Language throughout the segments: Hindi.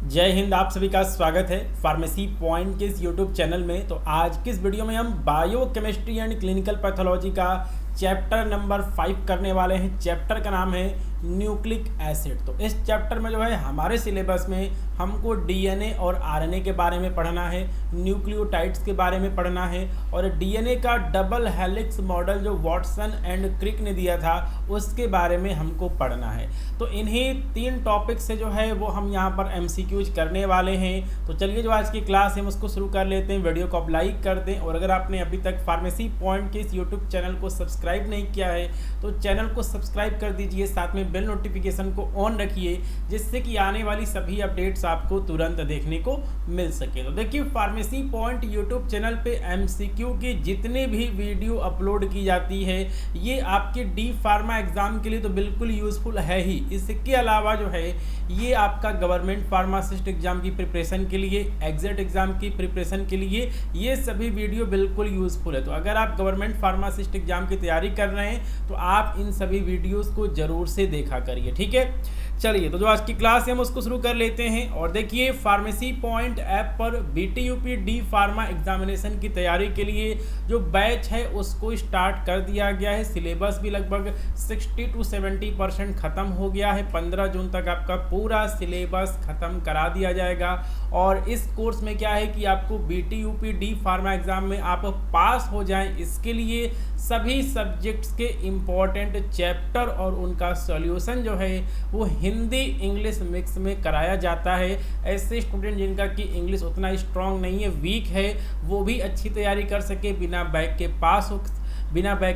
जय हिंद। आप सभी का स्वागत है फार्मेसी पॉइंट के इस यूट्यूब चैनल में। तो आज की इस वीडियो में हम bio chemistry and clinical pathology का चैप्टर नंबर 5 करने वाले हैं। चैप्टर का नाम है न्यूक्लिक एसिड। तो इस चैप्टर में जो है हमारे सिलेबस में हमको डीएनए और आरएनए के बारे में पढ़ना है, न्यूक्लियोटाइड्स के बारे में पढ़ना है और डीएनए का डबल हेलिक्स मॉडल जो वॉटसन एंड क्रिक ने दिया था उसके बारे में हमको पढ़ना है। तो इन्हीं 3 टॉपिक से जो है वो हम यहाँ पर एमसीक्यूज करने वाले हैं। तो चलिए जो आज की क्लास है हम उसको शुरू कर लेते हैं। वीडियो को आप लाइक कर दें और अगर आपने अभी तक फार्मेसी पॉइंट के इस यूट्यूब चैनल को सब्सक्राइब नहीं किया है तो चैनल को सब्सक्राइब कर दीजिए, साथ में बेल नोटिफिकेशन को ऑन रखिए जिससे कि आने वाली सभी अपडेट्स आपको तुरंत देखने को मिल सके। तो देखिए फार्मेसी पॉइंट यूट्यूब चैनल पे एमसीक्यू की जितने भी वीडियो अपलोड की जाती है ये आपके डी फार्मा एग्जाम के लिए तो बिल्कुल यूजफुल है ही। इसके अलावा जो है ये आपका गवर्नमेंट फार्मासिस्ट एग्जाम की प्रिपरेशन के लिए, एग्जिट एग्जाम की प्रिपरेशन के लिए ये सभी वीडियो बिल्कुल यूजफुल है। तो अगर आप गवर्नमेंट फार्मासिस्ट एग्जाम की तैयारी कर रहे हैं तो आप इन सभी वीडियोस को जरूर से देखा करिए, ठीक है। चलिए तो जो आज की क्लास है हम उसको शुरू कर लेते हैं। और देखिए फार्मेसी पॉइंट ऐप पर बीटीयूपी डी फार्मा एग्जामिनेशन की तैयारी के लिए जो बैच है उसको स्टार्ट कर दिया गया है। सिलेबस भी लगभग 60 to 70% ख़त्म हो गया है। 15 जून तक आपका पूरा सिलेबस ख़त्म करा दिया जाएगा। और इस कोर्स में क्या है कि आपको बीटीयूपी डी फार्मा एग्ज़ाम में आप पास हो जाएं, इसके लिए सभी सब्जेक्ट्स के इम्पॉर्टेंट चैप्टर और उनका सॉल्यूशन जो है वो हिंदी इंग्लिश मिक्स में कराया जाता है। ऐसे स्टूडेंट जिनका कि इंग्लिश उतना स्ट्रांग नहीं है, वीक है, वो भी अच्छी तैयारी कर सके, बिना बैग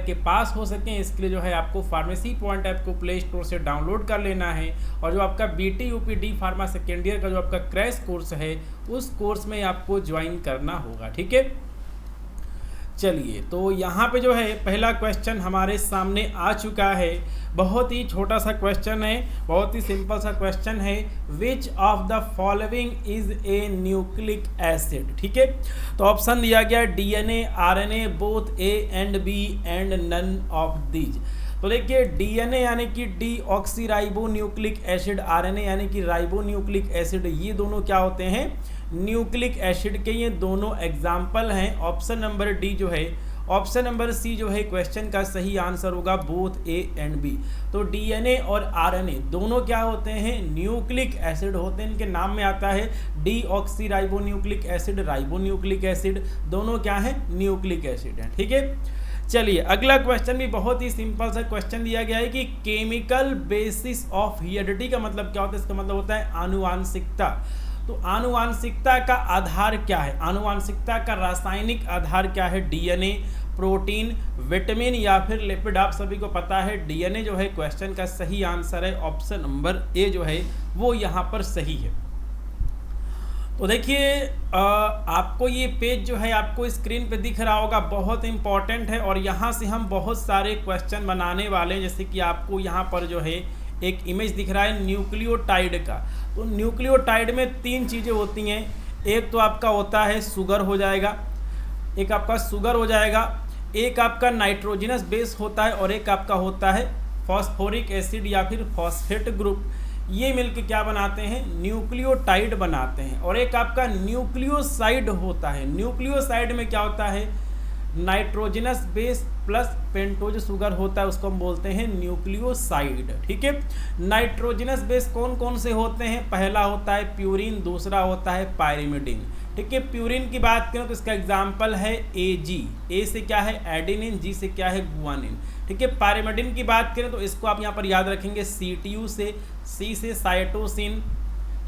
के पास हो सकें। इसके लिए जो है आपको फार्मेसी पॉइंट ऐप को प्ले स्टोर से डाउनलोड कर लेना है और जो आपका BTUP D pharma second year का जो आपका क्रैश कोर्स है उस कोर्स में आपको ज्वाइन करना होगा, ठीक है। चलिए तो यहाँ पे जो है पहला क्वेश्चन हमारे सामने आ चुका है। बहुत ही छोटा सा क्वेश्चन है, बहुत ही सिंपल सा क्वेश्चन है। Which of the following is a nucleic acid, ठीक है। तो ऑप्शन दिया गया DNA, RNA, both A and B and none of these. तो देखिए डीएनए यानी कि deoxyribonucleic acid, RNA यानी कि राइबो न्यूक्लिक एसिड, ये दोनों क्या होते हैं? न्यूक्लिक एसिड के ये दोनों एग्जाम्पल हैं। ऑप्शन नंबर डी जो है, ऑप्शन नंबर सी जो है क्वेश्चन का सही आंसर होगा, बोथ ए एंड बी। तो डीएनए और आरएनए दोनों क्या होते हैं? न्यूक्लिक एसिड होते हैं। इनके नाम में आता है D oxy ribo nucleic acid, ribo nucleic acid, दोनों क्या है? न्यूक्लिक एसिड है, ठीक है। चलिए अगला क्वेश्चन भी बहुत ही सिंपल सा क्वेश्चन दिया गया है कि केमिकल बेसिस ऑफ हेरिडिटी का मतलब क्या होता है? इसका मतलब होता है आनुवांशिकता। तो आनुवांशिकता का आधार क्या है? आनुवांशिकता का रासायनिक आधार क्या है? डीएनए, प्रोटीन, विटामिन या फिर लिपिड? आप सभी को पता है डीएनए जो है क्वेश्चन का सही आंसर है। ऑप्शन नंबर ए जो है वो यहाँ पर सही है। तो देखिए आपको ये पेज जो है आपको स्क्रीन पे दिख रहा होगा, बहुत इंपॉर्टेंट है और यहाँ से हम बहुत सारे क्वेश्चन बनाने वाले हैं। जैसे कि आपको यहाँ पर जो है एक इमेज दिख रहा है न्यूक्लियोटाइड का। तो न्यूक्लियोटाइड में 3 चीज़ें होती हैं। एक तो आपका होता है शुगर हो जाएगा, एक आपका शुगर हो जाएगा, एक आपका नाइट्रोजनस बेस होता है और एक आपका होता है फॉस्फोरिक एसिड या फिर फॉस्फेट ग्रुप। ये मिलकर क्या बनाते हैं? न्यूक्लियोटाइड बनाते हैं। और एक आपका न्यूक्लियोसाइड होता है। न्यूक्लियोसाइड में क्या होता है? Nitrogenous base plus pentose sugar होता है, उसको हम बोलते हैं न्यूक्लियोसाइड, ठीक है। नाइट्रोजनस बेस कौन कौन से होते हैं? पहला होता है प्यूरिन, दूसरा होता है पायरिमिडिन, ठीक है। प्यूरिन की बात करें तो इसका एग्जाम्पल है एजी। ए से क्या है? एडेनिन, जी से क्या है? गुआनिन, ठीक है। पायरिमिडिन की बात करें तो इसको आप यहाँ पर याद रखेंगे सीटीयू से, सी से साइटोसिन,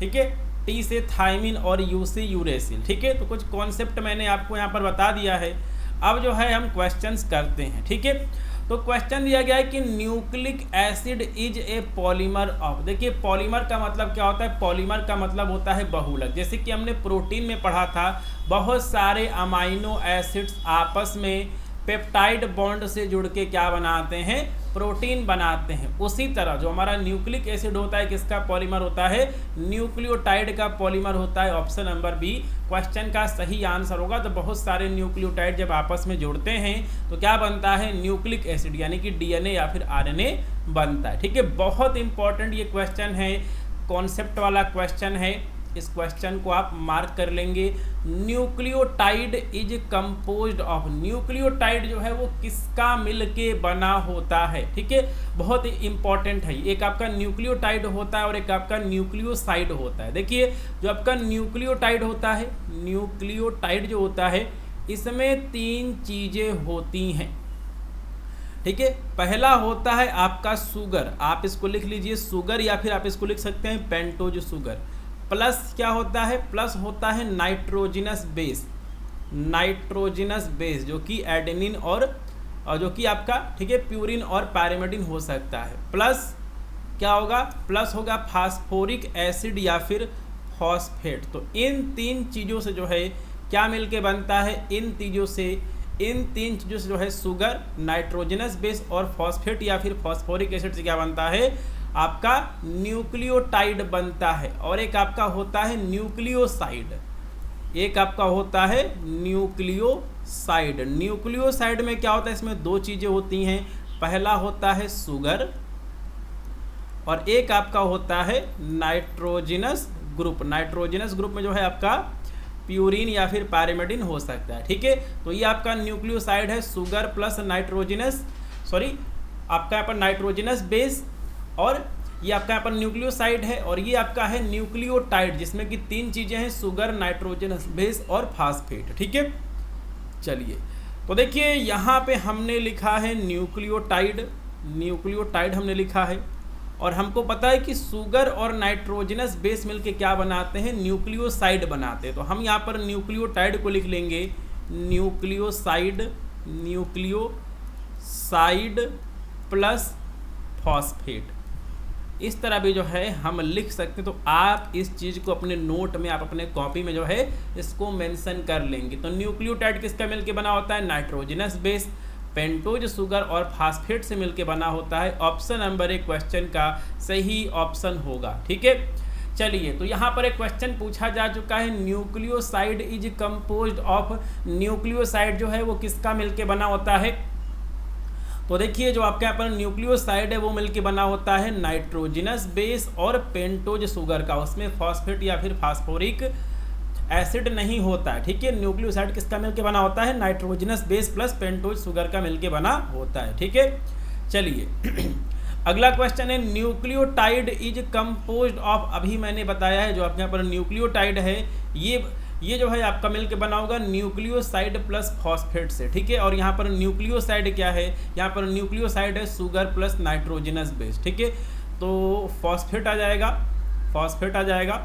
ठीक है, टी से थायमिन और यू से यूरेसिल, ठीक है। तो कुछ कॉन्सेप्ट मैंने आपको यहाँ पर बता दिया है। अब जो है हम क्वेश्चंस करते हैं, ठीक है। तो क्वेश्चन दिया गया है कि nucleic acid is a polymer of. देखिए पॉलीमर का मतलब क्या होता है? पॉलीमर का मतलब होता है बहुलक। जैसे कि हमने प्रोटीन में पढ़ा था, बहुत सारे अमाइनो एसिड्स आपस में पेप्टाइड बॉन्ड से जुड़ के क्या बनाते हैं? प्रोटीन बनाते हैं। उसी तरह जो हमारा न्यूक्लिक एसिड होता है किसका पॉलीमर होता है? न्यूक्लियोटाइड का पॉलीमर होता है। ऑप्शन नंबर बी क्वेश्चन का सही आंसर होगा। तो बहुत सारे न्यूक्लियोटाइड जब आपस में जुड़ते हैं तो क्या बनता है? न्यूक्लिक एसिड यानी कि डीएनए या फिर आरएनए बनता है, ठीक है। बहुत इंपॉर्टेंट ये क्वेश्चन है, कॉन्सेप्ट वाला क्वेश्चन है। इस क्वेश्चन को आप मार्क कर लेंगे। Nucleotide is composed of, nucleotide जो है वो किसका मिलके बना होता है, ठीक है, बहुत ही इंपॉर्टेंट है। एक आपका न्यूक्लियोटाइड होता है और एक आपका न्यूक्लियोसाइड होता है। देखिए जो आपका न्यूक्लियोटाइड होता है, न्यूक्लियोटाइड जो होता है इसमें 3 चीजें होती हैं, ठीक है। पहला होता है आपका शुगर, आप इसको लिख लीजिए शुगर, या फिर आप इसको लिख सकते हैं पेंटोज शुगर। प्लस क्या होता है, प्लस होता है नाइट्रोजिनस बेस, नाइट्रोजिनस बेस जो कि एडेनिन और जो कि आपका, ठीक है, प्यूरिन और पैरामिडिन हो सकता है। प्लस क्या होगा, प्लस होगा फास्फोरिक एसिड या फिर फॉस्फेट। तो इन 3 चीज़ों से जो है क्या मिलके बनता है, इन 3 चीज़ों से जो है शुगर, नाइट्रोजनस बेस और फॉस्फेट या फिर फॉस्फोरिक एसिड से क्या बनता है, आपका न्यूक्लियोटाइड बनता है। और एक आपका होता है न्यूक्लियोसाइड, एक आपका होता है न्यूक्लियोसाइड। न्यूक्लियोसाइड में क्या होता है, इसमें 2 चीज़ें होती हैं, पहला होता है शुगर और एक आपका होता है नाइट्रोजनस ग्रुप। नाइट्रोजनस ग्रुप में जो है आपका प्यूरिन या फिर पैरामिडिन हो सकता है, ठीक है। तो ये आपका न्यूक्लियोसाइड है, शुगर प्लस नाइट्रोजनस, आपका यहाँ पर नाइट्रोजनस बेस, और ये आपका यहाँ पर न्यूक्लियोसाइड है। और ये आपका है न्यूक्लियोटाइड जिसमें कि 3 चीज़ें हैं, शुगर, नाइट्रोजनस बेस और फास्फेट, ठीक है। चलिए तो देखिए यहाँ पे हमने लिखा है न्यूक्लियोटाइड, न्यूक्लियोटाइड हमने लिखा है, और हमको पता है कि शुगर और नाइट्रोजनस बेस मिलके क्या बनाते हैं, न्यूक्लियोसाइड बनाते हैं। तो हम यहाँ पर न्यूक्लियोटाइड को लिख लेंगे न्यूक्लियोसाइड, न्यूक्लियोसाइड प्लस फॉस्फेट। इस तरह भी जो है हम लिख सकते हैं। तो आप इस चीज़ को अपने नोट में, आप अपने कॉपी में जो है इसको मेंशन कर लेंगे। तो न्यूक्लियोटाइड किसका मिलके बना होता है, नाइट्रोजनस बेस, पेंटोज शुगर और फास्फेट से मिलके बना होता है। ऑप्शन नंबर 1 क्वेश्चन का सही ऑप्शन होगा, ठीक है। चलिए तो यहाँ पर एक क्वेश्चन पूछा जा चुका है, nucleoside is composed of, nucleoside जो है वो किसका मिलके बना होता है। तो देखिए जो आपके यहाँ पर न्यूक्लियोसाइड है वो मिलके बना होता है नाइट्रोजनस बेस और पेंटोज शुगर का, उसमें फॉस्फेट या फिर फास्फोरिक एसिड नहीं होता है, ठीक है। न्यूक्लियोसाइड किसका मिलके बना होता है, nitrogenous base plus pentose sugar का मिलके बना होता है, ठीक है। चलिए अगला क्वेश्चन है, न्यूक्लियोटाइड इज कंपोज्ड ऑफ, अभी मैंने बताया है जो आपके यहाँ पर न्यूक्लियोटाइड है ये जो है आपका मिलके बना होगा न्यूक्लियोसाइड प्लस फॉस्फेट से, ठीक है। और यहाँ पर न्यूक्लियोसाइड क्या है, यहाँ पर न्यूक्लियोसाइड है शुगर प्लस नाइट्रोजनस बेस, ठीक है। तो फॉस्फेट आ जाएगा, फॉस्फेट आ जाएगा,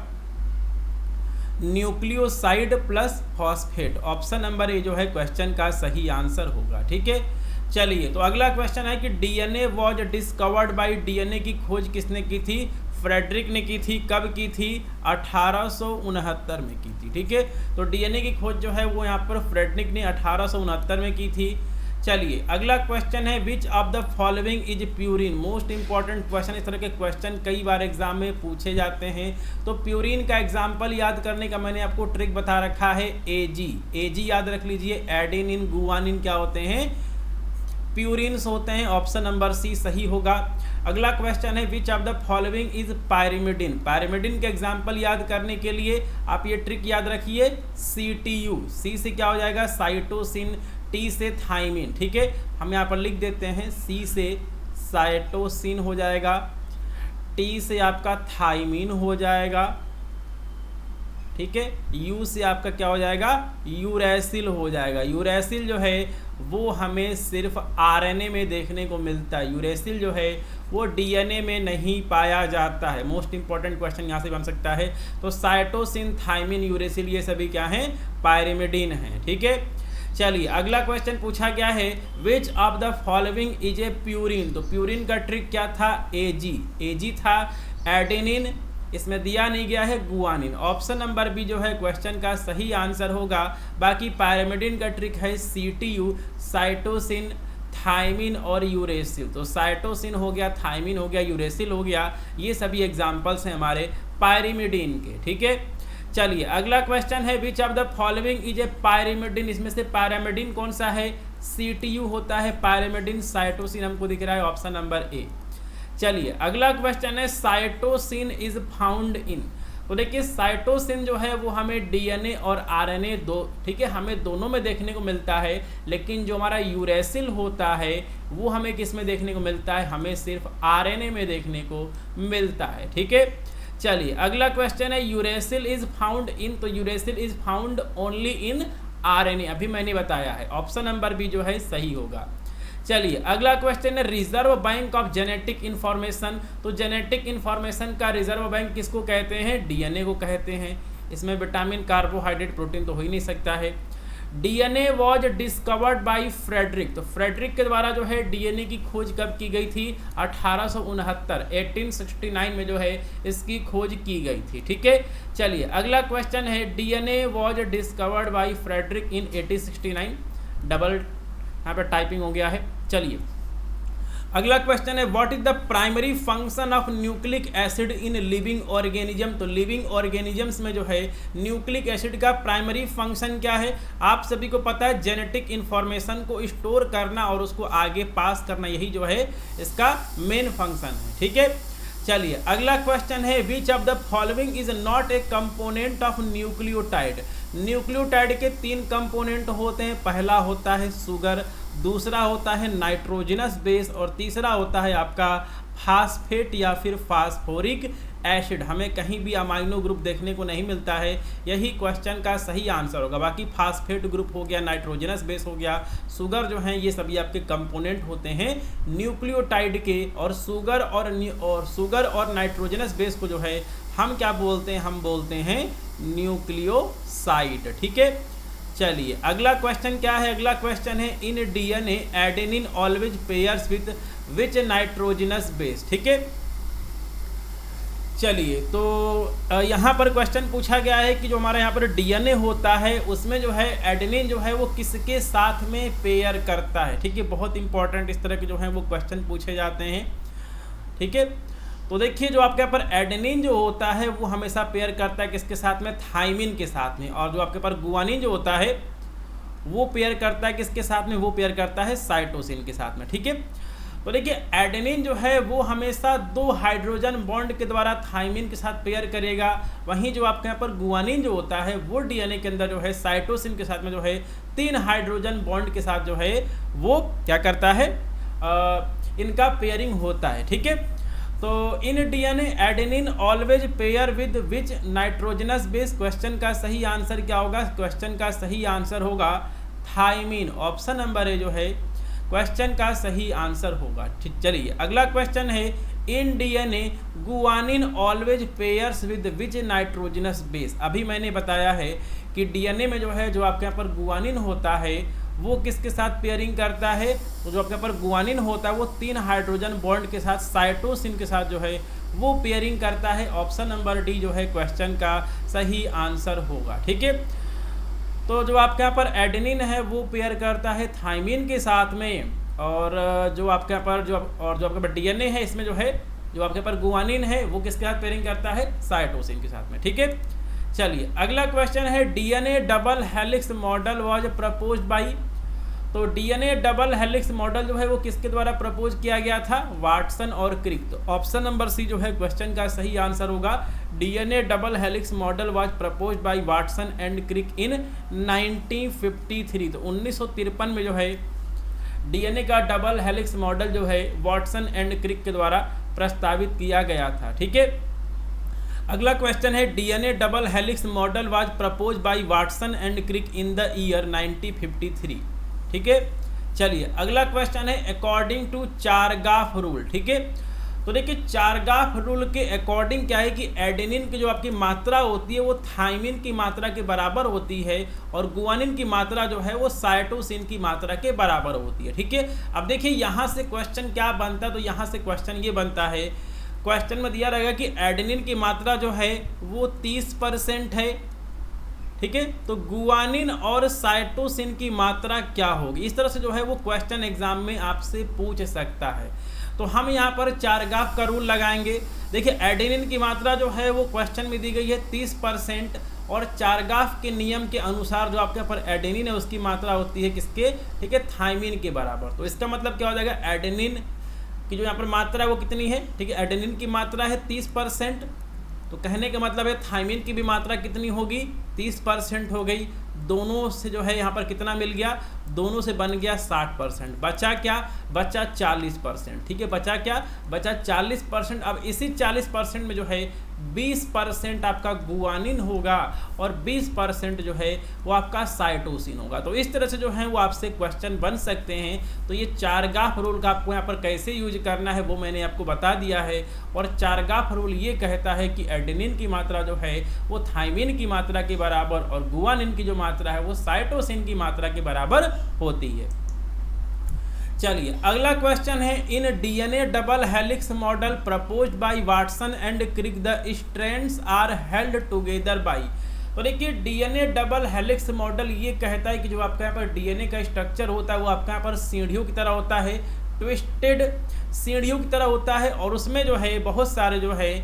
nucleoside plus phosphate. Option number A जो है क्वेश्चन का सही आंसर होगा, ठीक है। चलिए तो अगला क्वेश्चन है कि DNA was discovered bye, DNA की खोज किसने की थी, फ्रेडरिक ने की थी। कब की थी, 1869 में की थी, ठीक है। तो डीएनए की खोज जो है वो यहाँ पर फ्रेडरिक ने 1869 में की थी। चलिए अगला क्वेश्चन है, which of the following is purine. Most important question, इस तरह के क्वेश्चन कई बार एग्जाम में पूछे जाते हैं। तो प्यूरिन का एग्जाम्पल याद करने का मैंने आपको ट्रिक बता रखा है, एजी, एजी याद रख लीजिए। एडेनिन, गुआनिन क्या होते हैं, प्यूरिन्स होते हैं। ऑप्शन नंबर सी सही होगा। अगला क्वेश्चन है, which of the following is pyrimidine. Pyrimidine के एग्जाम्पल याद करने के लिए आप ये ट्रिक याद रखिए, CTU, सी से क्या हो जाएगा, साइटोसिन, टी से थाइमिन, ठीक है। हम यहाँ पर लिख देते हैं, सी से साइटोसिन हो जाएगा, टी से आपका थाइमिन हो जाएगा, ठीक है। यू से आपका क्या हो जाएगा, यूरेसिल हो जाएगा। यूरेसिल जो है वो हमें सिर्फ RNA में देखने को मिलता है, यूरेसिल जो है वो DNA में नहीं पाया जाता है। मोस्ट इंपॉर्टेंट क्वेश्चन यहाँ से बन सकता है। तो साइटोसिन, थाइमिन, यूरेसिल ये सभी क्या हैं, पायरिमिडिन हैं, ठीक है। चलिए अगला क्वेश्चन पूछा गया है, which of the following is A purine. तो प्यूरिन का ट्रिक क्या था, एजी, एजी था। एडेनिन इसमें दिया नहीं गया है, गुआनिन। ऑप्शन नंबर बी जो है क्वेश्चन का सही आंसर होगा। बाकी पायरिमिडिन का ट्रिक है CTU, साइटोसिन, थाइमिन और यूरेसिल। तो साइटोसिन हो गया, थाइमिन हो गया, यूरेसिल हो गया, ये सभी एग्जाम्पल्स हैं हमारे पायरिमिडिन के, ठीक है। चलिए अगला क्वेश्चन है, which of the following is A pyrimidine. इसमें से पायरिमिडिन कौन सा है, CTU होता है पायरिमिडिन, साइटोसिन हमको दिख रहा है ऑप्शन नंबर ए। चलिए अगला क्वेश्चन है, साइटोसिन इज फाउंड इन। तो देखिए साइटोसिन जो है वो हमें डीएनए और आरएनए दो, ठीक है, हमें दोनों में देखने को मिलता है, लेकिन जो हमारा यूरेसिल होता है वो हमें किस में देखने को मिलता है, हमें सिर्फ आरएनए में देखने को मिलता है, ठीक है। चलिए अगला क्वेश्चन है यूरेसिल इज फाउंड इन, तो uracil is found only in RNA, अभी मैंने बताया है, ऑप्शन नंबर बी जो है सही होगा। चलिए अगला क्वेश्चन है reserve bank of genetic information, तो जेनेटिक इंफॉर्मेशन का रिजर्व बैंक किसको कहते हैं, डीएनए को कहते हैं। इसमें विटामिन, कार्बोहाइड्रेट, प्रोटीन तो हो ही नहीं सकता है। DNA was discovered by Frederick, तो फ्रेडरिक के द्वारा जो है डीएनए की खोज कब की गई थी, 1869 में जो है इसकी खोज की गई थी, ठीक है। चलिए अगला क्वेश्चन है DNA was discovered by Frederick in 1869, double यहाँ पर टाइपिंग हो गया है। चलिए अगला क्वेश्चन है what is the primary function of nucleic acid in living organism, तो लिविंग ऑर्गेनिजम्स में जो है न्यूक्लिक एसिड का प्राइमरी फंक्शन क्या है, आप सभी को पता है जेनेटिक इंफॉर्मेशन को स्टोर करना और उसको आगे पास करना, यही जो है इसका मेन फंक्शन है, ठीक है। चलिए अगला क्वेश्चन है which of the following is not a component of nucleotide, nucleotide के 3 कंपोनेंट होते हैं, पहला होता है शुगर, दूसरा होता है नाइट्रोजनस बेस और तीसरा होता है आपका फास्फेट या फिर फास्फोरिक एसिड। हमें कहीं भी अमाइनो ग्रुप देखने को नहीं मिलता है, यही क्वेश्चन का सही आंसर होगा। बाकी फास्फेट ग्रुप हो गया, नाइट्रोजनस बेस हो गया, शुगर जो है, ये सभी आपके कंपोनेंट होते हैं न्यूक्लियोटाइड के। और शुगर और नाइट्रोजनस बेस को जो है हम क्या बोलते हैं, हम बोलते हैं न्यूक्लियोसाइड, ठीक है। चलिए अगला क्वेश्चन क्या है, अगला क्वेश्चन है in DNA adenine always pairs with which nitrogenous base, ठीक है। चलिए तो यहाँ पर क्वेश्चन पूछा गया है कि जो हमारा यहाँ पर डीएनए होता है उसमें जो है एडेनिन जो है वो किसके साथ में पेयर करता है, ठीक है। बहुत इंपॉर्टेंट इस तरह के जो है वो क्वेश्चन पूछे जाते हैं, ठीक है। तो देखिए जो आपके यहाँ पर एडेनिन जो होता है वो हमेशा पेयर करता है किसके साथ में, थाइमिन के साथ में। और जो आपके पास गुआनिन जो होता है वो पेयर करता है किसके साथ में, वो पेयर करता है साइटोसिन के साथ में, ठीक है। तो देखिए एडेनिन जो है वो हमेशा 2 हाइड्रोजन बॉन्ड के द्वारा थाइमिन के साथ पेयर करेगा, वहीं जो आपके यहाँ पर गुआनिन जो होता है वो डीएनए के अंदर जो है साइटोसिन के साथ में जो है 3 हाइड्रोजन बॉन्ड के साथ जो है वो क्या करता है, इनका पेयरिंग होता है, ठीक है। तो in DNA adenine always pair with which nitrogenous base, question का सही आंसर क्या होगा, क्वेश्चन का सही आंसर होगा थाइमिन, ऑप्शन नंबर ए जो है क्वेश्चन का सही आंसर होगा, ठीक। चलिए अगला क्वेश्चन है in DNA guanine always pairs with which nitrogenous base. अभी मैंने बताया है कि डीएनए में जो है जो आपके यहाँ पर गुआनिन होता है वो किसके साथ पेयरिंग करता है, तो जो आपके यहाँ पर गुआनिन होता है वो 3 हाइड्रोजन बॉन्ड के साथ साइटोसिन के साथ जो है वो पेयरिंग करता है, ऑप्शन नंबर डी जो है क्वेश्चन का सही आंसर होगा, ठीक है। तो जो आपके यहाँ पर एडेनिन है वो पेयर करता है थाइमिन के साथ में, और जो आपके यहाँ पर जो आपके पास डीएनए है इसमें जो है जो आपके पास गुआनिन है वो किसके साथ पेयरिंग करता है, साइटोसिन के साथ में, ठीक है। चलिए अगला क्वेश्चन है DNA double helix model was proposed bye, तो डीएनए डबल हेलिक्स मॉडल जो है वो किसके द्वारा प्रपोज किया गया था, वाटसन और क्रिक। तो ऑप्शन नंबर सी जो है क्वेश्चन का सही आंसर होगा, DNA double helix model was proposed by Watson and Crick in 1953। तो 1953 में जो है डीएनए का डबल हेलिक्स मॉडल जो है वाटसन एंड क्रिक के द्वारा प्रस्तावित किया गया था, ठीक है। अगला क्वेश्चन है DNA double helix model was propose by Watson and Crick in the year 1953, ठीक है। चलिए अगला क्वेश्चन है अकॉर्डिंग टू चारगाफ रूल, ठीक है। तो देखिए चारगाफ रूल के अकॉर्डिंग क्या है कि एडेनिन की जो आपकी मात्रा होती है वो थाइमिन की मात्रा के बराबर होती है और गुआनिन की मात्रा जो है वो साइटोसिन की मात्रा के बराबर होती है, ठीक है। अब देखिए यहाँ से क्वेश्चन क्या बनता है, तो यहाँ से क्वेश्चन ये बनता है, क्वेश्चन में दिया रहेगा कि एडेनिन की मात्रा जो है वो 30% है, ठीक है। तो गुआनिन और साइटोसिन की मात्रा क्या होगी, इस तरह से जो है वो क्वेश्चन एग्जाम में आपसे पूछ सकता है। तो हम यहाँ पर चारगाफ का रूल लगाएंगे। देखिए एडेनिन की मात्रा जो है वो क्वेश्चन में दी गई है 30%, और चारगाफ के नियम के अनुसार जो आपके यहाँ पर एडेनिन है उसकी मात्रा होती है किसके, ठीक है, थाइमिन के बराबर। तो इसका मतलब क्या हो जाएगा, एडेनिन की जो यहाँ पर मात्रा है वो कितनी है, ठीक है, एडेनिन की मात्रा है 30%, तो कहने का मतलब है थायमिन की भी मात्रा कितनी होगी, 30% हो गई। दोनों से जो है यहाँ पर कितना मिल गया, दोनों से बन गया 60%। बचा क्या, बचा 40%। ठीक है, बचा क्या, बचा 40%। अब इसी 40% में जो है 20% आपका गुआनिन होगा और 20% जो है वो आपका साइटोसिन होगा। तो इस तरह से जो है वो आपसे क्वेश्चन बन सकते हैं। तो ये चारगाफ रूल का आपको यहाँ पर कैसे यूज करना है वो मैंने आपको बता दिया है। और चारगाफ रूल ये कहता है कि एडेनिन की मात्रा जो है वो थायमिन की मात्रा के बराबर और गुआनिन की जो मात्रा है वो साइटोसिन की मात्रा के बराबर होती है। चलिए अगला क्वेश्चन है, in DNA double helix model proposed by Watson and Crick the strands are held together by. तो देखिए डीएनए डबल हेलिक्स मॉडल ये कहता है कि जो आपका यहाँ पर डीएनए का स्ट्रक्चर होता है वो आपका यहाँ पर सीढ़ियों की तरह होता है, ट्विस्टेड सीढ़ियों की तरह होता है। और उसमें जो है बहुत सारे जो है,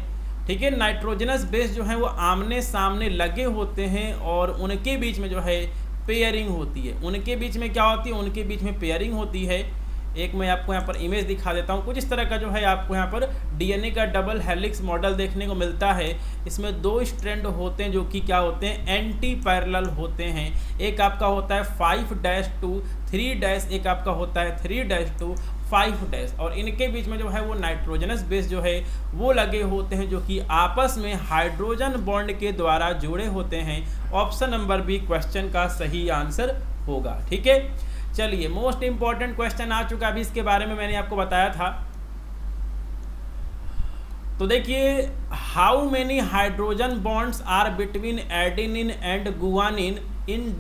ठीक है, नाइट्रोजनस बेस जो है वो आमने सामने लगे होते हैं और उनके बीच में जो है पेयरिंग होती है। उनके बीच में क्या होती है, उनके बीच में पेयरिंग होती है। एक मैं आपको यहाँ पर इमेज दिखा देता हूँ। कुछ इस तरह का जो है आपको यहाँ पर डीएनए का डबल हेलिक्स मॉडल देखने को मिलता है। इसमें 2 स्ट्रैंड होते हैं जो कि क्या होते हैं, एंटी पैरेलल होते हैं। एक आपका होता है 5-2 3-, एक आपका होता है 3-2 5-। और इनके बीच में जो है वो नाइट्रोजनस बेस जो है वो लगे होते हैं जो कि आपस में हाइड्रोजन बॉन्ड के द्वारा जुड़े होते हैं। ऑप्शन नंबर बी क्वेश्चन का सही आंसर होगा। ठीक है, चलिए मोस्ट इंपॉर्टेंट क्वेश्चन आ चुका, अभी इसके बारे में मैंने आपको बताया था। तो देखिए, how many hydrogen bonds are between adenine and guanine in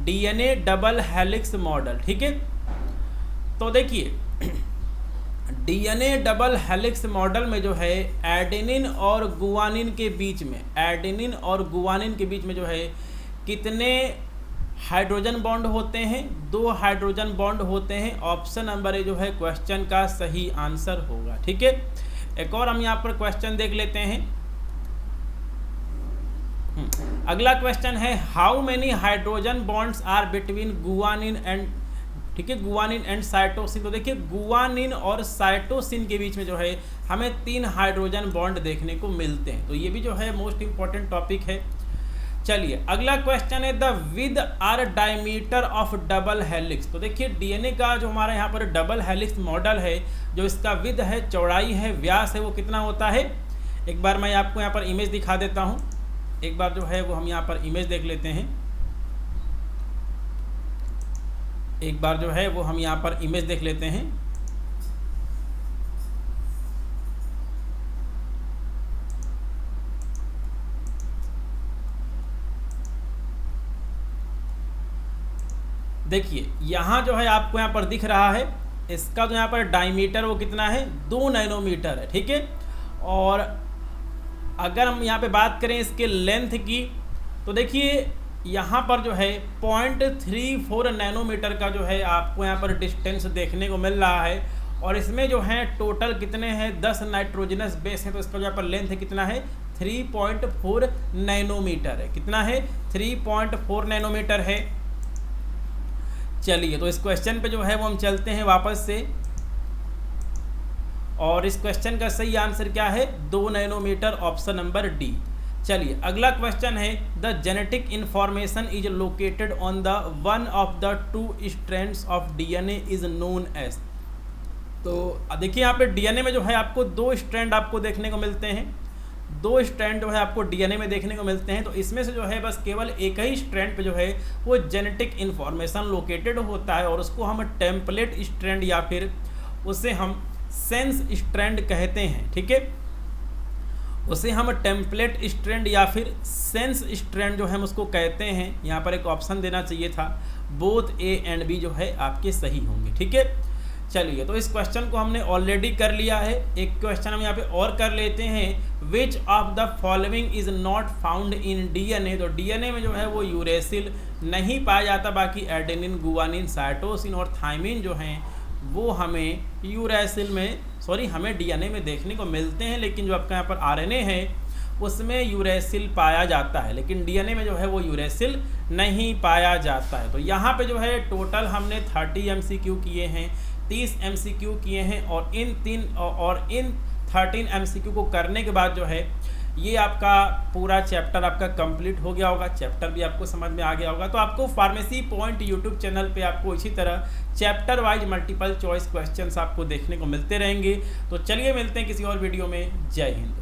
DNA double helix model. ठीक है, तो देखिए डीएनए डबल हेलिक्स मॉडल में जो है एडेनिन और गुआनिन के बीच में, एडेनिन और गुआनिन के बीच में जो है कितने हाइड्रोजन बॉन्ड होते हैं, 2 हाइड्रोजन बॉन्ड होते हैं। ऑप्शन नंबर ए जो है क्वेश्चन का सही आंसर होगा। ठीक है, एक और हम यहाँ पर क्वेश्चन देख लेते हैं। अगला क्वेश्चन है, how many hydrogen bonds are between guanine and, ठीक है, गुआनिन एंड साइटोसिन। तो देखिए गुआनिन और साइटोसिन के बीच में जो है हमें 3 हाइड्रोजन बॉन्ड देखने को मिलते हैं। तो ये भी जो है मोस्ट इंपॉर्टेंट टॉपिक है। चलिए अगला क्वेश्चन है, the width or diameter of double helix. तो देखिए डीएनए का जो हमारा यहाँ पर डबल हेलिक्स मॉडल है, जो इसका विद है, चौड़ाई है, व्यास है, वो कितना होता है। एक बार मैं आपको यहाँ पर इमेज दिखा देता हूँ। एक बार जो है वो हम यहाँ पर इमेज देख लेते हैं। एक बार जो है वो हम यहाँ पर इमेज देख लेते हैं। देखिए यहाँ जो है आपको यहाँ पर दिख रहा है, इसका जो यहाँ पर डायमीटर वो कितना है, 2 नैनोमीटर है। ठीक है, और अगर हम यहाँ पे बात करें इसके लेंथ की, तो देखिए यहाँ पर जो है 0.34 नैनोमीटर का जो है आपको यहाँ पर डिस्टेंस देखने को मिल रहा है। और इसमें जो है टोटल कितने हैं, 10 नाइट्रोजनस बेस हैं। तो इसका जो यहाँ पर लेंथ कितना है, 3.4 नैनोमीटर है। कितना है, 3.4 नैनोमीटर है। चलिए तो इस क्वेश्चन पे जो है वो हम चलते हैं वापस से, और इस क्वेश्चन का सही आंसर क्या है, 2 नैनोमीटर, ऑप्शन नंबर डी। चलिए अगला क्वेश्चन है, the genetic information is located on the one of the 2 strands of DNA is known as. तो देखिए यहाँ पे डीएनए में जो है आपको 2 स्ट्रैंड आपको देखने को मिलते हैं, 2 स्ट्रैंड जो है आपको डीएनए में देखने को मिलते हैं। तो इसमें से जो है बस केवल एक ही स्ट्रैंड पे जो है वो जेनेटिक इन्फॉर्मेशन लोकेटेड होता है, और उसको हम टेम्पलेट स्ट्रैंड या फिर उसे हम सेंस स्ट्रैंड कहते हैं। ठीक है, उसे हम टेम्पलेट स्ट्रैंड या फिर सेंस स्ट्रैंड जो है हम उसको कहते हैं। यहाँ पर एक ऑप्शन देना चाहिए था, बोथ ए एंड बी जो है आपके सही होंगे। ठीक है, चलिए तो इस क्वेश्चन को हमने ऑलरेडी कर लिया है। एक क्वेश्चन हम यहाँ पे और कर लेते हैं, विच of the following is not found in DNA. तो डीएनए में जो है वो यूरेसिल नहीं पाया जाता, बाकी एडेनिन, गुआनिन, साइटोसिन और थायमिन जो हैं वो हमें यूरेसिल में, सॉरी हमें डीएनए में देखने को मिलते हैं। लेकिन जो आपका यहाँ पर आरएनए है उसमें यूरेसिल पाया जाता है, लेकिन डीएनए में जो है वो यूरेसिल नहीं पाया जाता है। तो यहाँ पे जो है टोटल हमने 30 MCQ किए हैं, 30 MCQ किए हैं, और इन 13 MCQ को करने के बाद जो है ये आपका पूरा चैप्टर आपका कंप्लीट हो गया होगा, चैप्टर भी आपको समझ में आ गया होगा। तो आपको फार्मेसी पॉइंट यूट्यूब चैनल पे आपको इसी तरह chapter wise multiple choice questions आपको देखने को मिलते रहेंगे। तो चलिए मिलते हैं किसी और वीडियो में। जय हिंद।